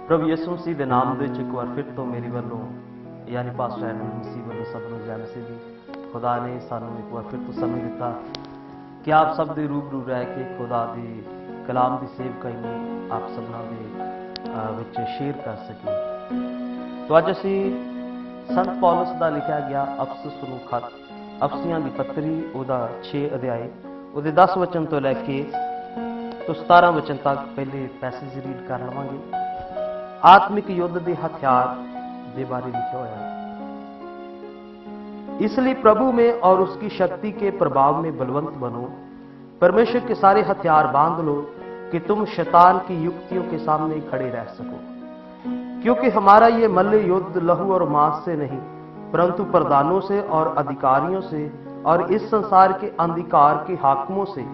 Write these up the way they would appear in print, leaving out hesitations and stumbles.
प्रभु यीशु मसीह के नाम ਦੇ ਵਿੱਚ ਇੱਕ ਵਾਰ ਫਿਰ ਤੋਂ ਮੇਰੀ ਵੱਲੋਂ यानी पास्टर एडम मसीह ਵੱਲੋਂ ਸਭ ਨੂੰ ਜੈ ਮਸੀਹ ਦੀ। खुदा ने ਸਾਨੂੰ ਇੱਕ ਵਾਰ ਫਿਰ ਤੋਂ ਸਮੇਂ ਦਿੱਤਾ ਕਿ ਆਪ ਸਭ ਦੇ ਰੂਬਰੂ ਰਹਿ ਕੇ खुदा ਦੇ ਕਲਾਮ ਦੀ ਸੇਵਕਾਈ ਨੂੰ ਆਪ ਸਭਨਾਂ ਦੇ ਵਿੱਚ ਸ਼ੇਅਰ ਕਰ ਸਕੀਏ। तो ਅੱਜ ਅਸੀਂ संत पौलुस ਦਾ ਲਿਖਿਆ ਗਿਆ ਅਫਸੁਸ ਨੂੰ ਖਤ ਅਫਸੀਆਂ ਦੀ ਪੱਤਰੀ ਉਹਦਾ 6 ਅਧਿਆਏ ਉਹਦੇ 10 ਵਚਨ ਤੋਂ ਲੈ ਕੇ तो 17 वचन तक पहले पैसेज रीड कर लवांगे। आत्मिक युद्ध के हथियार के बारे लिखा हुआ है। इसलिए प्रभु में और उसकी शक्ति के प्रभाव में बलवंत बनो, परमेश्वर के सारे हथियार बांध लो कि तुम शैतान की युक्तियों के सामने खड़े रह सको। क्योंकि हमारा ये मल्ल युद्ध लहू और मांस से नहीं परंतु प्रधानों से और अधिकारियों से और इस संसार के अंधकार के हाकिमों से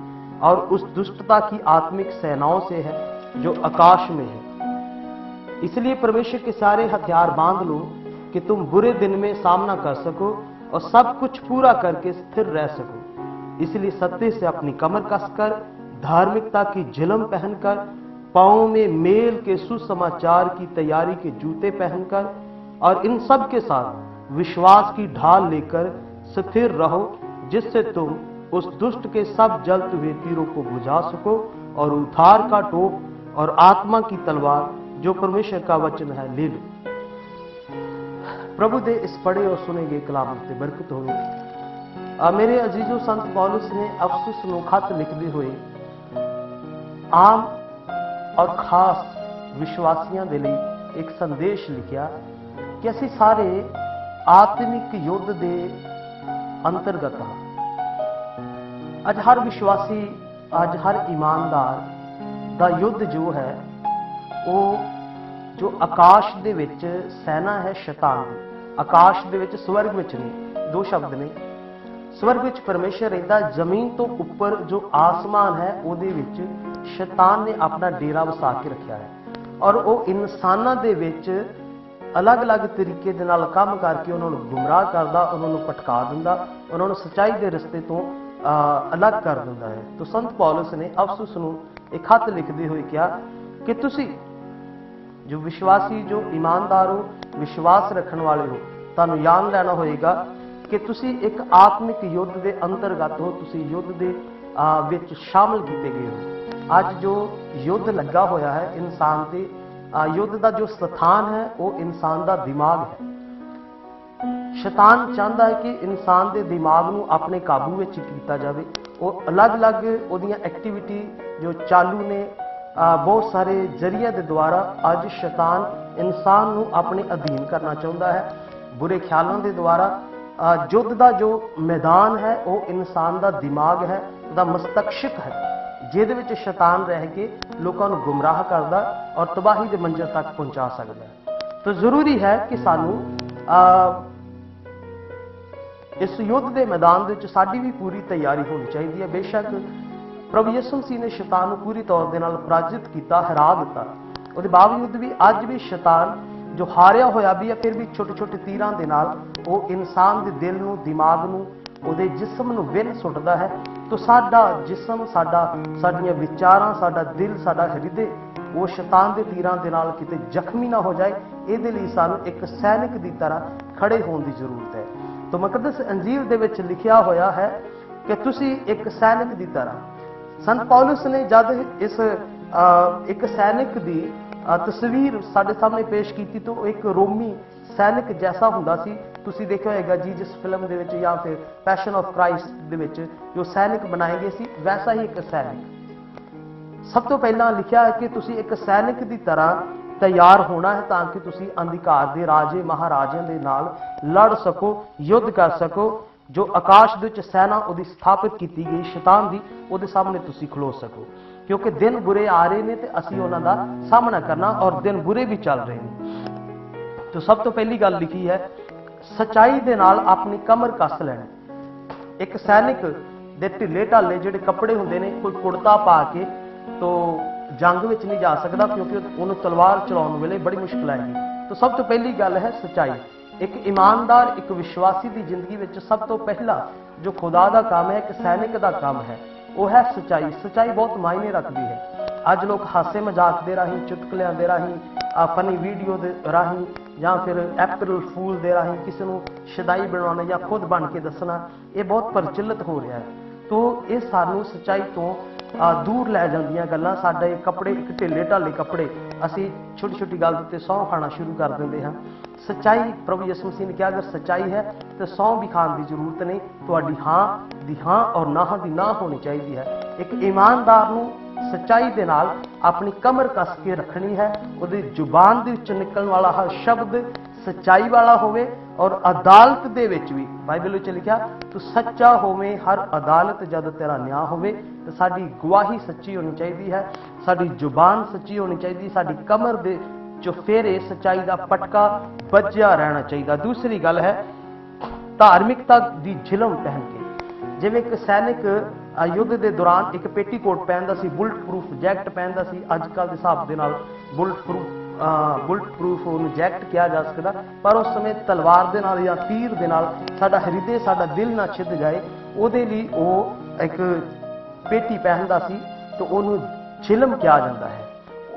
और उस दुष्टता की आत्मिक सेनाओं से है जो आकाश में है। इसलिए परमेश्वर के सारे हथियार बांध लो कि तुम बुरे दिन में सामना कर सको और सब कुछ पूरा करके स्थिर रह सको। इसलिए सत्य से अपनी कमर कसकर धार्मिकता की झिलम पहनकर पांव में मेल के सुसमाचार की तैयारी के जूते पहनकर और इन सब के साथ विश्वास की ढाल लेकर स्थिर रहो, जिससे तुम उस दुष्ट के सब जलते हुए तीरों को बुझा सको और उद्धार का टोप और आत्मा की तलवार जो परमेश्वर का वचन है ले लो। प्रभु दे इस पढ़े और सुने गए कलाम से बरकत हो। मेरे अजीजों, संत पौलुस ने अफसुस ਨੂੰ खत लिखते हुए आम और खास विश्वासियों के लिए एक संदेश लिखा कि असी सारे आत्मिक युद्ध के अंतर्गत हाँ। अज हर विश्वासी, अज हर ईमानदार का युद्ध जो है वो जो आकाश दे विच सेना है शैतान दी। आकाश दे विच स्वर्ग विच नहीं, दो शब्द ने। स्वर्ग विच परमेश्वर रहता, जमीन तो ऊपर जो आसमान है उहदे विच शैतान ने अपना डेरा वसा के रखा है और वो इंसानां दे विच अलग अलग तरीके दे नाल काम करके उन्होंने गुमराह करदा, उन्होंने भटका दिंदा, उन्होंने सच्चाई के रस्ते तो अलग कर दिंदा है। तो संत पौलुस ने अफसुस ਨੂੰ एक खत लिखते हुए कहा कि तुसी जो विश्वासी, जो ईमानदार हो, विश्वास रखने वाले हो, तुहानू याद लेना होएगा कि तुसी एक आत्मिक युद्ध के अंतर्गत हो, तुसी युद्ध के विच शामिल किए गए हो। अज जो युद्ध लगा होया है इंसान के, युद्ध का जो स्थान है वो इंसान का दिमाग है। शैतान चाहता है कि इंसान के दिमाग को अपने काबू में किया जाए। वो अलग अलग उहदियां एक्टिविटी जो चालू ने बहुत सारे जरिए के द्वारा अज शैतान इंसान को अपने अधीन करना चाहता है। बुरे ख्यालों के द्वारा युद्ध का जो मैदान है वो इंसान का दिमाग है, उसका मस्तिष्क है, जिहदे विच शैतान रह के लोगों को गुमराह करता और तबाही के मंजिल तक पहुँचा सकता है। तो जरूरी है कि सानू इस युद्ध के मैदान में साड़ी भी पूरी तैयारी होनी चाहिए है। बेशक प्रभु यीशु मसीह ने शैतान को पूरी तौर के पराजित किया, हरा दिता। उसके बावजूद भी अज भी शैतान जो हारिया होया भी है, फिर भी छोटे छोटे तीरां दे नाल वो इंसान के दिल नूं, दिमाग नूं, उहदे जिस्म नूं विन सुटदा है। तो साडा जिस्म, साडियां विचारां, साडा दिल, साडा हृदय वो शैतान के तीरां दे नाल किते जख्मी ना हो जाए, इहदे लई सानूं एक सैनिक की तरह खड़े होने की जरूरत है। तो मुकद्दस अंजील दे विच लिखिया होया है कि तुसी एक सैनिक की तरह। संत पौलुस ने जब इस एक सैनिक की तस्वीर साडे सामने पेश की तो एक रोमी सैनिक जैसा हुंदा सी। तुसी देखिया होगा जी जिस फिल्म दे विच या फिर पैशन ऑफ क्राइस्ट दे विच जो सैनिक बनाए गए सी, वैसा ही एक सैनिक। सब तो पहला लिखा है कि तुसी एक सैनिक की तरह तैयार होना है ताकि तुसी अंधकार के राजे महाराजे के नाल लड़ सको, युद्ध कर सको। जो आकाश दे विच सेना उहदी स्थापित की गई शैतान दी, उहदे सामने तुसी खलो सको। क्योंकि दिन बुरे आ रहे हैं तो असी उन्हां दा सामना करना और दिन बुरे भी चल रहे हैं। तो सब तो पहली गल लिखी है सच्चाई दे नाल अपनी कमर कस लेना। एक सैनिक दे ढिले ढाले जिहड़े कपड़े हुंदे ने, कोई कुर्ता पा के तो जंग में नहीं जा सकता, क्योंकि उन्होंने तलवार चलाने वेले बड़ी मुश्किल आएगी। तो सब तो पहली गल है सच्चाई। एक ईमानदार, एक विश्वासी की जिंदगी में सब तो पहला जो खुदा का काम है, एक सैनिक का काम है, वो है सच्चाई। सच्चाई बहुत मायने रखती है। अज लोग हासे मजाक के राही, चुटकुलियां के राही, फनी वीडियो दे राही या फिर अप्रैल फूल दे राही किसी को शदाई बनाना या खुद बन के दसना, ये बहुत प्रचलित हो रहा है। तो ये सानू सच्चाई तो दूर लै जांदियां गल्लां। साडे कपड़े एक ढिले ढाले कपड़े असी छोटी छोटी गल ते सौं खाना शुरू कर देंगे हाँ। सच्चाई प्रभु यीशु मसीह ने कहा अगर सच्चाई है तो सौं भी खाने की जरूरत नहीं, तुहाडी हाँ दी हाँ और ना दी ना होनी चाहिए है। एक ईमानदार नूं सच्चाई दे नाल अपनी कमर कस के रखनी है, उहदी जुबान दे विच निकलण वाला हर शब्द सच्चाई वाला होवे और अदालत दे विच भी बाइबल विच लिखिया तू सच्चा होवे, हर अदालत जद तेरा न्याय होवे। तो साडी गवाही सच्ची होनी चाहिए है, साडी जुबान सच्ची होनी चाहिए, साडी कमर दे चुफेरे सच्चाई का पटका बज्या रहना चाहिए। दूसरी गल है धार्मिकता की झिलम पहन के, जिवें एक सैनिक युद्ध के दौरान एक पेटीकोट पहनता सी, बुलट प्रूफ जैकेट पहनता सी। अजकल के हिसाब के नाल बुलट प्रूफ उन्हें जैकेट किया जा सकता, पर उस समय तलवार दे नाल या तीर दे नाल साडा हृदय साडा दिल ना छिद जाए, उहदे लई ओह एक पेटी पहनता सी, तो उन्होंने झिलम किया जाता है।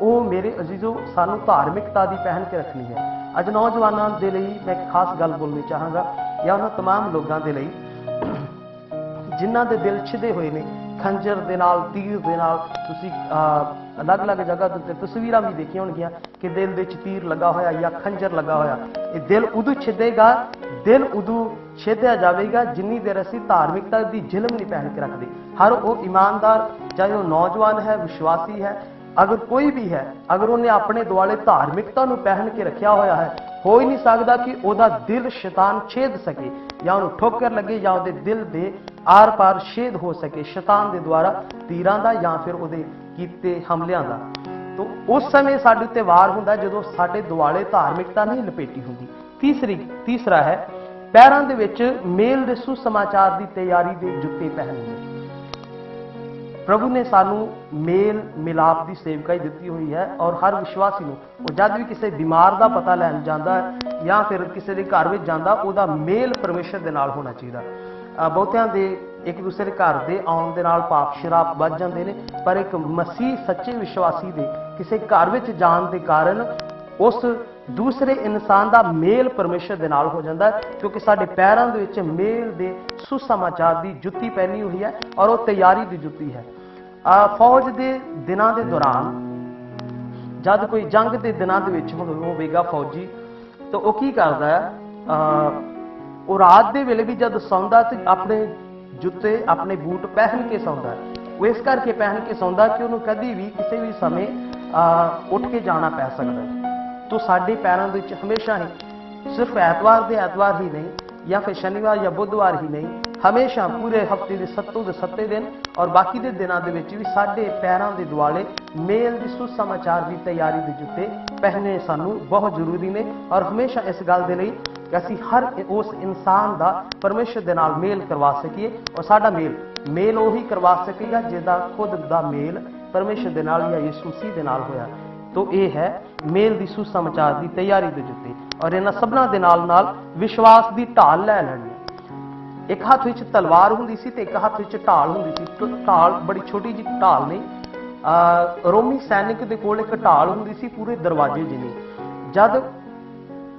वो मेरे अजीजों सानू धार्मिकता की पहन के रखनी है। अज नौजवानों के लिए मैं एक खास गल बोलनी चाहांगा, या उन्होंने तमाम लोगों के लिए जिन्हों के दिल छिदे हुए ने खंजर दे नाल तीर दे नाल। तुसी अलग अलग जगह के तस्वीरां भी देखी होणगियां कि दिल दे विच तीर लगा होया या खंजर लगा होया। ये दिल उदू छिदेगा, दिल उदू छेदिया जाएगा जिन्नी देर असीं धार्मिकता की झिलम नहीं पहन के रखते। हर वो ईमानदार चाहे वो नौजवान है विश्वासी है, अगर कोई भी है, अगर उन्हें अपने दुआले धार्मिकता नूं पहन के रखा होया है, हो ही नहीं सकता कि वह दिल शैतान छेद सके या उन्हें ठोकर लगे या उसके दिल के आर पार छेद हो सके शैतान के द्वारा तीरां दा या फिर उहदे कीते हमलियां दा। तो उस समय साडे उत्ते वार हुंदा जदों साडे दुआले धार्मिकता नहीं लपेटी हुंदी। तीसरा है पैरां दे विच मेल दे सुसमाचार की तैयारी के जुत्ते पहनने। प्रभु ने सानू मेल मिलाप की सेवकाई दी हुई है, और हर विश्वासी को जब भी किसी बीमार का पता लैन जाता है या फिर किसी के घर में जाता, वह मेल परमेश्वर के नाल होना चाहिए। बहुतियां दे एक दूसरे घर के आउण दे नाल पाप शराब बच जाते हैं, पर एक मसीह सच्चे विश्वासी के किसी घर में जाण के कारण उस दूसरे इंसान का मेल परमेश्वर के नाल हो जाता है, क्योंकि साडे पैरों दे विच मेल दे सुसमाचार की जुत्ती पहनी हुई है और वह तैयारी की जुत्ती है। फौज के दिनों के दौरान जब कोई जंग के दिनों के होगा फौजी, तो वह की करता है, वो रात के वेले भी जब सौंदा तो अपने जुत्ते अपने बूट पहन के सौंदा है। वो इस करके पहन के सौंदा कि उन्होंने कभी भी किसी भी समय उठ के जाना पै सकता है। तो साडे पैरों के हमेशा ही सिर्फ ऐतवार ही नहीं या फिर शनिवार या बुधवार ही नहीं, हमेशा पूरे हफ्ते के 7 दिन और बाकी के दिनों के भी साडे पैरों के दुआले मेल की सुसमाचार की तैयारी के जुत्ते पहनने सानू बहुत जरूरी ने। और हमेशा इस गल के लिए कि असी हर उस इंसान का परमेश्वर के नाल मेल करवा सकीए, और साडा मेल उही करवा सकेगा जिसका खुद का मेल परमेश्वर के नाल या यीशु मसीह के नाल होया। तो ये है मेल की सुसमाचार की तैयारी के जुत्ते। और इन्हां सबना दे नाल विश्वास की ढाल लै लैनी। एक हाथ विच तलवार हुंदी सी ते एक हाथ विच ढाल हुंदी सी। तो ढाल बड़ी छोटी जी ढाल नहीं, रोमी सैनिक दे कोल एक ढाल हुंदी सी पूरे दरवाजे जिन्नी। जद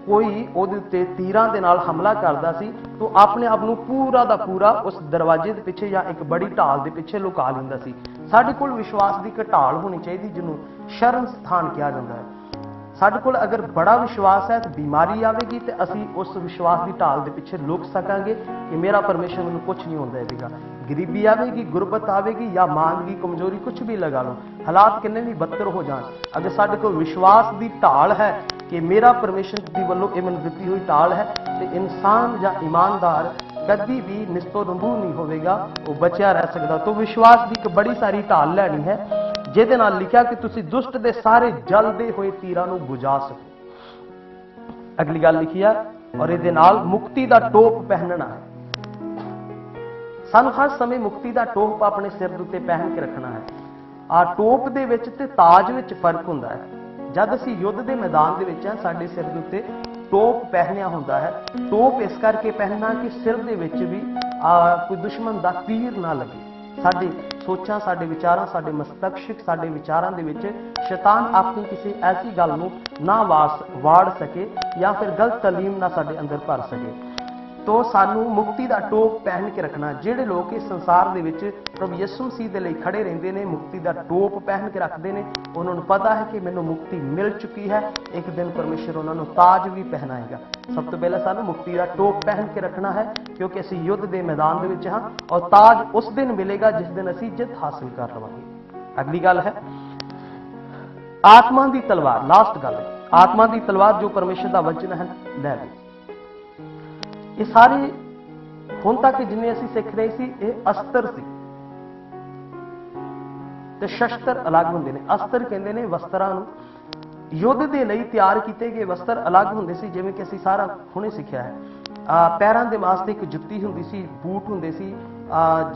कोई उहदे उत्ते तीरां दे नाल हमला करदा सी तो अपने आप नूं पूरा दा पूरा उस दरवाजे दे पिछे या एक बड़ी ढाल दे पिछे लुका लैंदा सी। साडे कोल विश्वास की एक ढाल होनी चाहिए जिन्हों शरण स्थान कहा जाता है। साडे कोल अगर बड़ा विश्वास है तो बीमारी आएगी तो असी उस विश्वास की ढाल के पिछे लुक सकांगे कि मेरा परमेश्वर मैनूं कुछ नहीं होंदा देगा। गरीबी आएगी, गुरबत आएगी या मानवी कमजोरी कुछ भी लगा लो, हालात किन्ने भी बदतर हो जाए, अगर साडे कोल विश्वास की ढाल है कि मेरा परमेश्वर की वल्लों ये मैनूं दित्ती हुई ढाल है, तो इंसान या ईमानदार कभी भी निस्तो रंबू नहीं होगा, वो बचिया रह सकता। तो विश्वास की एक बड़ी सारी ढाल लैनी है जिहदे नाल लिखिया कि तुसी दुष्ट दे सारे जलदे हुए तीरां नूं बुझा सको। अगली गल लिखी है, और इहदे नाल मुक्ति दा टोप पहनना है। सानूं हर समय मुक्ति दा टोप अपने सिर दे उत्ते पहन के रखना है। टोप दे विच ते ताज विच फर्क हुंदा है। जद असीं युद्ध दे मैदान दे विच हां, साडे सिर दे उत्ते टोप पहनिया हुंदा है। टोप इस करके पहनना कि सिर दे विच भी कोई दुश्मन दा तीर ना लगे। साडे सोचां, साडे विचारां, साडे मस्तिष्क, साडे विचारां दे विच शैतान अपनी किसी ऐसी गल नूं ना वाड़ सके या फिर गलत तलीम ना साडे अंदर भर सके। तो सानू मुक्ति का टोप पहन के रखना। जिहड़े लोग इस संसार दे विच प्रभु यीशु मसीह दे लई खड़े रहिंदे ने, मुक्ति का टोप पहन के रखते हैं, उन्होंने पता है कि मैनूं मुक्ति मिल चुकी है, एक दिन परमेश्वर उन्होंने ताज भी पहनाएगा। सब तो पहले सानू मुक्ति का टोप पहन के रखना है, क्योंकि असीं युद्ध के मैदान दे विच हां और ताज उस दिन मिलेगा जिस दिन असीं जित हासिल कर लवांगे। अगली गल है आत्मा की तलवार। लास्ट गल है आत्मा की तलवार जो परमेश्वर का वचन है लै लो। ये सारे हुण तक जिन्हें असीं सीख रहे सी ये अस्त्र सी ते शस्त्र अलग हुंदे ने। अस्त्र कहंदे ने वस्त्रां नूं, युद्ध दे लई तैयार कीते गए वस्त्र अलग हुंदे सी, जिवें कि असीं सारा हुणे सिੱਖਿਆ है। पैरां दे वास्ते एक जुत्ती हुंदी सी, बूट हुंदे सी,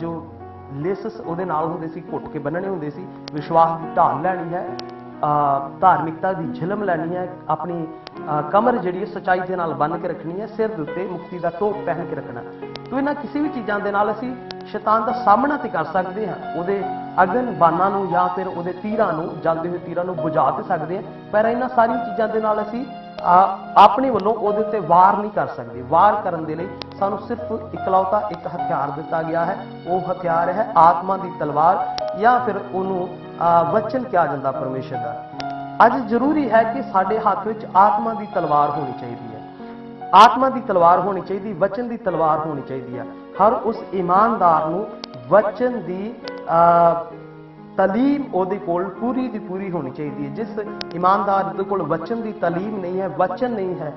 जो लेसस उहदे नाल हुंदे सी, घुट के बन्नणे हुंदे सी। विश्वास की ढाल लैनी है, धार्मिकता की झिलम लैनी है, अपनी कमर जिहड़ी सच्चाई के नाल बन के रखनी है, सिर दे उत्ते मुक्ति का टोप पहन के रखना। तो इन्हां किसी भी चीज़ों के नाल असीं शैतान का सामना तो कर सकते हैं, उहदे अगन बाणां नूं या फिर उहदे तीरां नूं, जलदे हुए तीरां नूं बुझा तो सकते हैं, पर इन्हां सारी चीज़ों के नाल असीं अपने वालों उहदे उत्ते वार नहीं कर सकते। वार करन दे लई सानूं सिर्फ इकलौता एक हथियार दिता गया है, वो हथियार है आत्मा की तलवार, या फिर उन्होंने वचन कहा जाता परमेश्वर का। अज जरूरी है कि साडे हाथ विच आत्मा की तलवार होनी चाहिए है। आत्मा की तलवार होनी चाहिए, वचन की तलवार होनी चाहिए है। हर उस ईमानदार नूं वचन की तलीम उहदे कोल पूरी दी पूरी होनी चाहिए है। जिस ईमानदार दे कोल वचन की तलीम नहीं है, वचन नहीं है,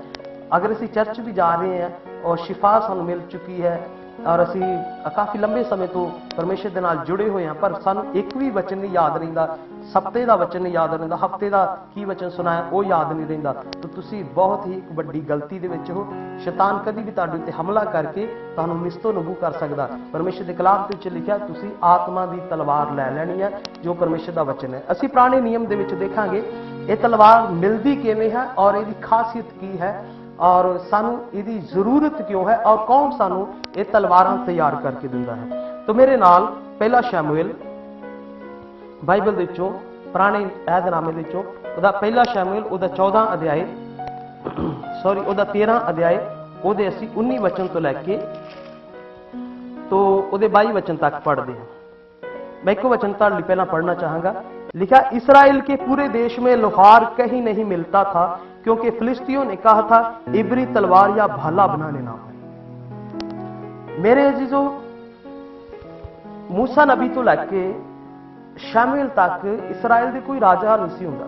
अगर असीं चर्च भी जा रहे हैं और शिफा सानूं मिल चुकी है और असीं काफ़ी लंबे समय तो परमेश्वर के नाल जुड़े हुए हैं, पर सानूं एक भी वचन नहीं याद रहिंदा, सप्ते का वचन नहीं याद रहिंदा, हफ्ते का की वचन सुनाया वो याद नहीं रहिंदा, तो तुसीं बहुत ही एक वड्डी गलती दे विच हो। शैतान कभी भी तुहाडे उत्ते हमला करके तुहानूं निस्तो नबू कर सकदा। परमेश्वर के कलाम दे विच लिखिआ तुसीं आत्मा की तलवार लै लैनी है, जो परमेश्वर का वचन है। असीं पुराने नियम दे विच देखांगे ये तलवार मिलदी किवें है और इसकी खासियत की है और सानू इसकी जरूरत क्यों है और कौन सानू ये तलवारां तैयार करके दिंदा है। तो मेरे नाल पहला शमूएल बाइबल दे विचों पुराने ऐहदनामे दे विचों उहदा पहला शमूएल उहदा 14 अध्याय उहदा 13 अध्याय उहदे असीं 19 वचन तो लैके तो उहदे 22 वचन तक पढ़ते हैं। मैं एक वचन तुहाडे लई पहला पढ़ना चाहांगा। लिखा, इस्राएल के पूरे देश में लोहार कहीं नहीं मिलता था, क्योंकि फिलिस्तियों ने कहा था इब्री तलवार या भाला बनाने ना है। मेरे अजीजों, मूसा नबी तो लैके शमूएल तक इस्राएल दे कोई राजा नहीं सी हुंदा।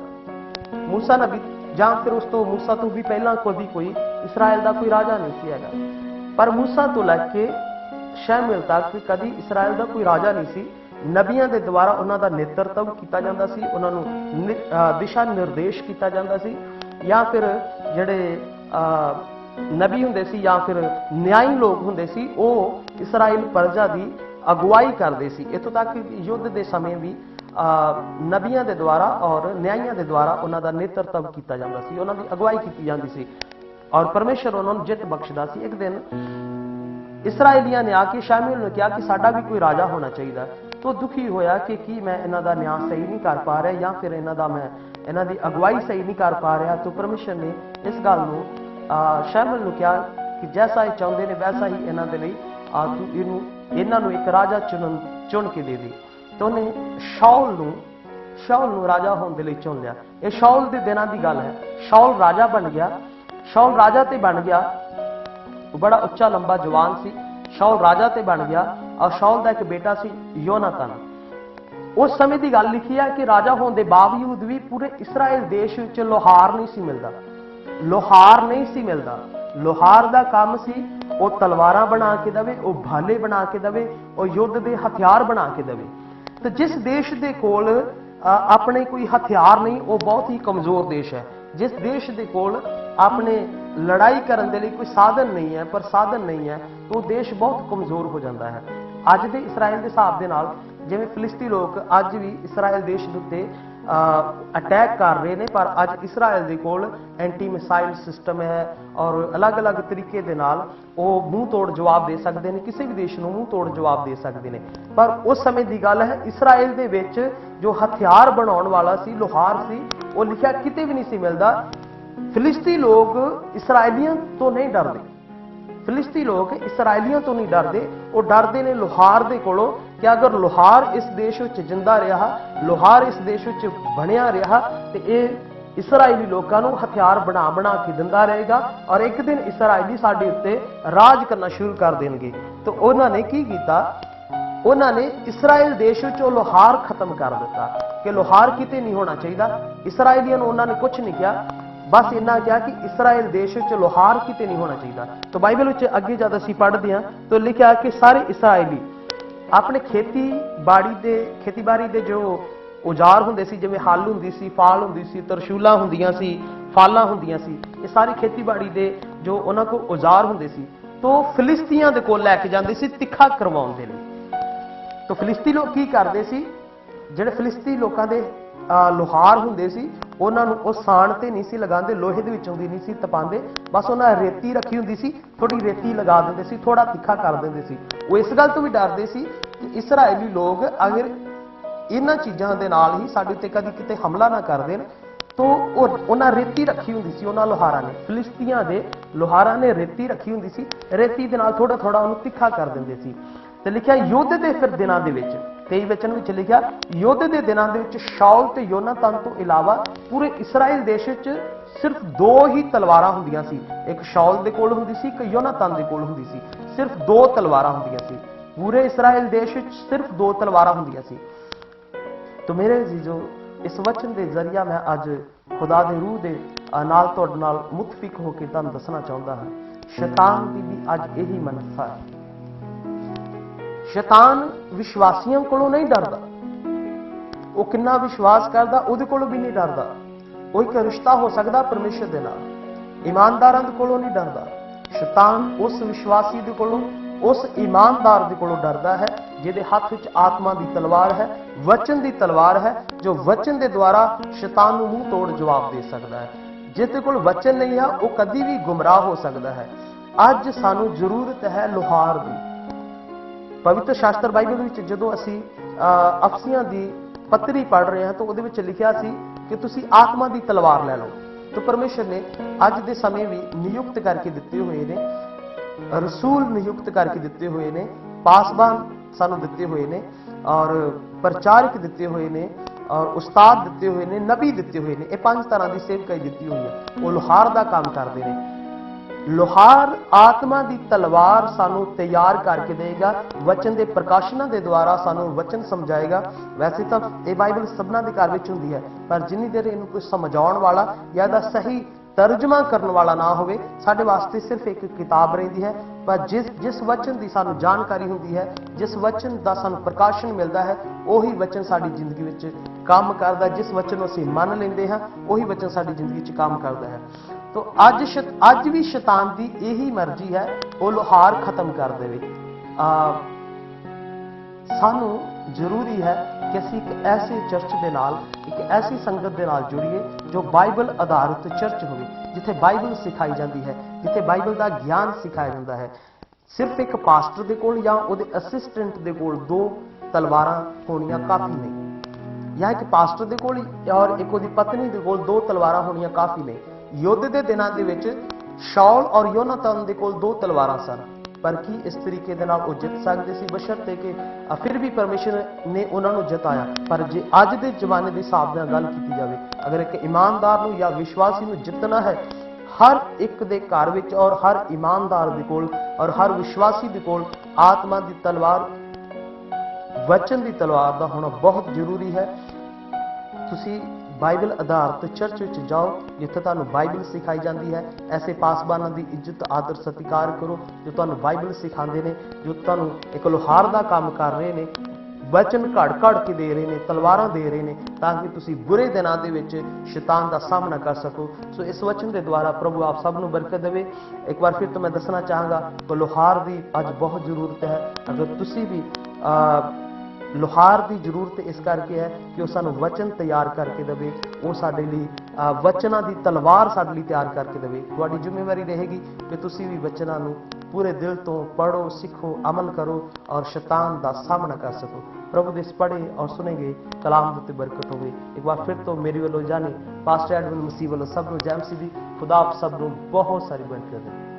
मूसा नबी जां फिर उस तो मूसा तो भी पहला कोई इस्राएल का कोई राजा नहीं सी हैगा, पर मूसा तो लैके शमूएल तक कभी इस्राएल का कोई राजा नहीं सी। नबियां दे द्वारा उन्हां दा नेतृत्व किया जाता सी, उन्हां नूं दिशा निर्देश किया जाता सी, या फिर जिहड़े नबी हुंदे सी या फिर न्यायी लोग हुंदे सी वो इस्राएल प्रजा की अगुवाई करते सी। इत्थों तक युद्ध के समय भी नबियां दे द्वारा और न्यायियां दे द्वारा उन्हां दा नेतृत्व किया जाता सी, उन्हां दी अगुवाई की जाती सी और परमेश्वर उन्हां नूं जित बख्शदा सी। एक दिन इसराइलियां ने आके शमूएल ने कहा कि साडा भी कोई राजा होना चाहिए, तो दुखी होया कि मैं इन्हां दा न्याय सही नहीं कर पा रहा या फिर इन्हां दा मैं इन्हां दी अगुवाई सही नहीं कर पा रहा। तो परमेश्वर ने इस गल नूं शमूएल नूं कहा कि जैसा ये चाहुंदे ने वैसा ही इन्हां दे लई तू इन्हां नूं एक राजा चुन के दे दी। तो उन्हें शाऊल नूं राजा होने लई चुन लिया। ये शाऊल दे दिनां दी गल है। शाऊल राजा बन गया, शाऊल राजा ते बन गया, बड़ा उच्चा लंबा जवान सी। शाऊल राजा ते बन गया और शाऊल दा एक बेटा सी योनातान। उस समय की गल लिखी है कि राजा होने के बावजूद भी पूरे इस्राएल देश विच लोहार नहीं सी मिलता, लोहार नहीं सी मिलता। लोहार का काम सी वो तलवारां बना के देवे, वो भाले बना के देवे, वो युद्ध के हथियार बना के देवे। तो जिस देश के कोल अपने कोई हथियार नहीं, वो बहुत ही कमजोर देश है। जिस देश के कोल अपने लड़ाई करने के लिए कोई साधन नहीं है, पर साधन नहीं है, तो देश बहुत कमजोर हो जाता है। अज के इसराइल के हिसाब के नाल जिवें फिलिस्ती लोग अज भी इसराइल देश के उत्ते अटैक कर रहे हैं, पर अज इसराइल के कोल एंटी मिसाइल सिस्टम है और अलग अलग तरीके दे नाल वो मूँह तोड़ जवाब दे सकते हैं, किसी भी देश को मूँह तोड़ जवाब दे सकते हैं। पर उस समय की गल है इसराइल दे विच जो हथियार बनाने वाला सी, लोहार सी, वो लिखा किते भी नहीं सी मिलता। फिलिस्ती लोग इसराइलियों तो नहीं डरते, फिलिस्ती लोग इसराइलियों तो नहीं डरते, वो डरते ने लोहार दे कोलों कि अगर लोहार इस देश विच जिंदा रहा, लोहार इस देश विच बनया रहा तो ये इसराइली लोगों को हथियार बना बना के दिंदा रहेगा और एक दिन इसराइली साडे उत्ते राज करना शुरू कर देंगे। तो उन्होंने की कीता, उन्होंने इसराइल देश विचों लोहार खत्म कर दिता कि लोहार किते नहीं होना चाहिए। इसराइलियों ने उन्होंने कुछ नहीं किया, बस इन्ना क्या कि इसराइल देश विच लोहार किते नहीं होना चाहिए। तो बाइबल विच अगे जब असीं पढ़दे हां तो लिखा कि सारे इसराइली अपने खेतीबाड़ी दे जो औजार हुंदे सी, जिवें हल हुंदी सी, फाल हुंदी सी, तरशूलां हुंदियां सी, फालां हुंदियां सी, ये सारी खेतीबाड़ी दे जो उन्हां कोल औजार हुंदे सी तो फिलिस्तीआं दे कोल लैके जांदे सी तिखा करवाउण दे लई। तो फिलिस्ती लोग की करदे सी, जिहड़े फिलिस्ती लोकां दे लोहार हुंदे सी उन्हां नूं उह साण ते नहीं सी लगांदे, लोहे दे विचों दी नहीं सी तपांदे, बस उन्हां रेती रखी हुंदी सी, थोड़ी रेती लगा दिंदे सी, थोड़ा तिखा कर दिंदे सी। वो इस गल तो भी डरदे सी कि इसराइली लोग अगर इन्हां चीज़ां दे नाल ही साडे उत्ते कदी किते हमला ना कर देण तो उन्हां रेती रखी हुंदी सी, उन्हां लोहारां ने, फिलिस्तीआं दे लोहारां ने रेती रखी हुंदी सी, रेती दे नाल थोड़ा थोड़ा उहनूं तिखा कर दिंदे सी। ते लिखिआ युद्ध दे फिर दिनां दे विच 23 वचन विच लिखिआ युद्ध दे दिनां दे विच शाऊल ते योनातान तो इलावा पूरे इसराइल देश विच सिर्फ 2 ही तलवारां हुंदियां सी, एक शाऊल दे कोल हुंदी सी, एक योनातान दे कोल हुंदी सी, सिर्फ 2 तलवारां हुंदियां सी। पूरे इसराइल देश विच सिर्फ 2 तलवारां हुंदियां सी। तो मेरे जीजो इस वचन के जरिया मैं अज खुदा दे रूह दे नाल तुहाडे नाल मुतफिक होकर तुहानूं दसना चाहुंदा हां, शैतान की भी अज यही मनसा है। शैतान विश्वासियों कोलों नहीं डरदा, वो किन्ना विश्वास करदा उहदे कोलों भी नहीं डरदा। वो एक रिश्ता हो सकदा परमेश्वर दे नाल, ईमानदारां दे कोलों नहीं डरदा। शैतान उस विश्वासी दे कोलों, उस ईमानदार दे कोलों डरदा है जिहदे हत्थ विच आत्मा दी तलवार है, वचन दी तलवार है, जो वचन दे द्वारा शैतान नूं मूंह तोड़ जवाब दे सकदा है। जिहदे कोल वचन नहीं है वो कदी भी गुमराह हो सकदा है। अज सानूं जरूरत है लोहार दी। पवित्र शास्त्र बाइबल विच जदों असीं अफसियां दी पत्री पढ़ रहे हैं तो उहदे विच लिखिआ सी कि तुसीं आत्मा दी तलवार लै लो। तो परमेश्वर ने अज दे समय भी नियुक्त करके दिते हुए ने, रसूल नियुक्त करके दिते हुए ने, पासबान सानू दिते हुए ने और प्रचारक दिते हुए ने और उस्ताद दिते हुए ने, नबी दिते हुए ने। ये 5 तरह की सेवकाई दी हुई है। वो लोहार का काम करते हैं। लोहार आत्मा की तलवार सानू तैयार करके देगा, वचन के प्रकाशनों के द्वारा सानू वचन समझाएगा। वैसे तो ये बाइबल सबना के घर में होंगी है, पर जिन्नी देर इनू कुछ समझाने वाला या इहदा सही तर्जमा करने वाला ना होवे, साडे वास्ते सिर्फ एक किताब रहिंदी है। पर जिस वचन की सानू जानकारी होंदी है, जिस वचन का सानू प्रकाशन मिलता है, वही वचन साडी जिंदगी विच काम करदा। जिस वचन असीं मन लेंदे हां वही वचन साडी जिंदगी च काम करदा है। तो अज भी शैतान की यही मर्जी है, वो लोहार खत्म कर देवे। सानू जरूरी है कि असीं एक ऐसे चर्च के नाल, एक ऐसी संगत के नाल जुड़िए जो बाइबल आधारित चर्च होवे, जिथे बाइबल सिखाई जाती है, जिथे बाइबल का ज्ञान सिखाया जाता है। सिर्फ एक पास्टर दे कोल या उहदे असिस्टेंट दे कोल 2 तलवारां होणियां काफ़ी नहीं, या एक पास्टर दे कोल और एक उहदी पत्नी दे कोल 2 तलवारां होणियां काफ़ी नहीं। युद्ध के दिनों के विच शाऊल और योनातान दे कोल 2 तलवारां सन, पर की इस तरीके दे नाल वो जित सकते सी, बशर्ते कि फिर भी परमेश्वर ने उन्होंने जिताया। पर जे अज के जमाने के हिसाब से गल की जाए, अगर एक ईमानदार नूं या विश्वासी नूं जितना है, हर एक दे घर विच और हर ईमानदार दे कोल और हर विश्वासी दे कोल आत्मा की तलवार, वचन की तलवार का होना बहुत जरूरी है। तुसी बाइबल आधारित चर्च विच जाओ, जिथे तुहानूं बाइबल सिखाई जाती है। ऐसे पासबानां की इज्जत आदर सत्कार करो जो तुहानूं बाइबल सिखाते हैं, जो तुहानूं एक लोहार का काम कर रहे हैं, वचन घड़ घड़ के दे रहे हैं, तलवारां दे रहे हैं, ताकि तुसी बुरे दिनों के विच शैतान का सामना कर सको। सो इस वचन के द्वारा प्रभु आप सबनूं बरकत देवे। एक बार फिर तो मैं दसना चाहांगा कि लोहार की अज बहुत जरूरत है। अगर तुसी भी ਲੋਹਾਰ ਦੀ ਜ਼ਰੂਰਤ ਇਸ ਕਰਕੇ ਹੈ ਕਿ ਉਹ ਸਾਨੂੰ ਵਚਨ ਤਿਆਰ ਕਰਕੇ ਦੇਵੇ, ਉਹ ਸਾਡੇ ਲਈ ਵਚਨਾਂ ਦੀ ਤਲਵਾਰ ਸਾਡੇ ਲਈ ਤਿਆਰ ਕਰਕੇ ਦੇਵੇ। ਤੁਹਾਡੀ ਜ਼ਿੰਮੇਵਾਰੀ ਰਹੇਗੀ ਕਿ ਤੁਸੀਂ ਵੀ ਵਚਨਾਂ ਨੂੰ ਪੂਰੇ ਦਿਲ ਤੋਂ ਪੜ੍ਹੋ, ਸਿੱਖੋ, ਅਮਲ ਕਰੋ ਔਰ शैतान ਦਾ ਸਾਹਮਣਾ ਕਰ ਸਕੋ। प्रभु दिस पढ़े और सुनेंगे कलाम उत्ते बरकत होवे। एक बार फिर तो मेरी वालों जाने पास्टर एडविन मसीह वालों सब जय मसीह दी। खुदा आप सब बहुत सारी बरकत दे।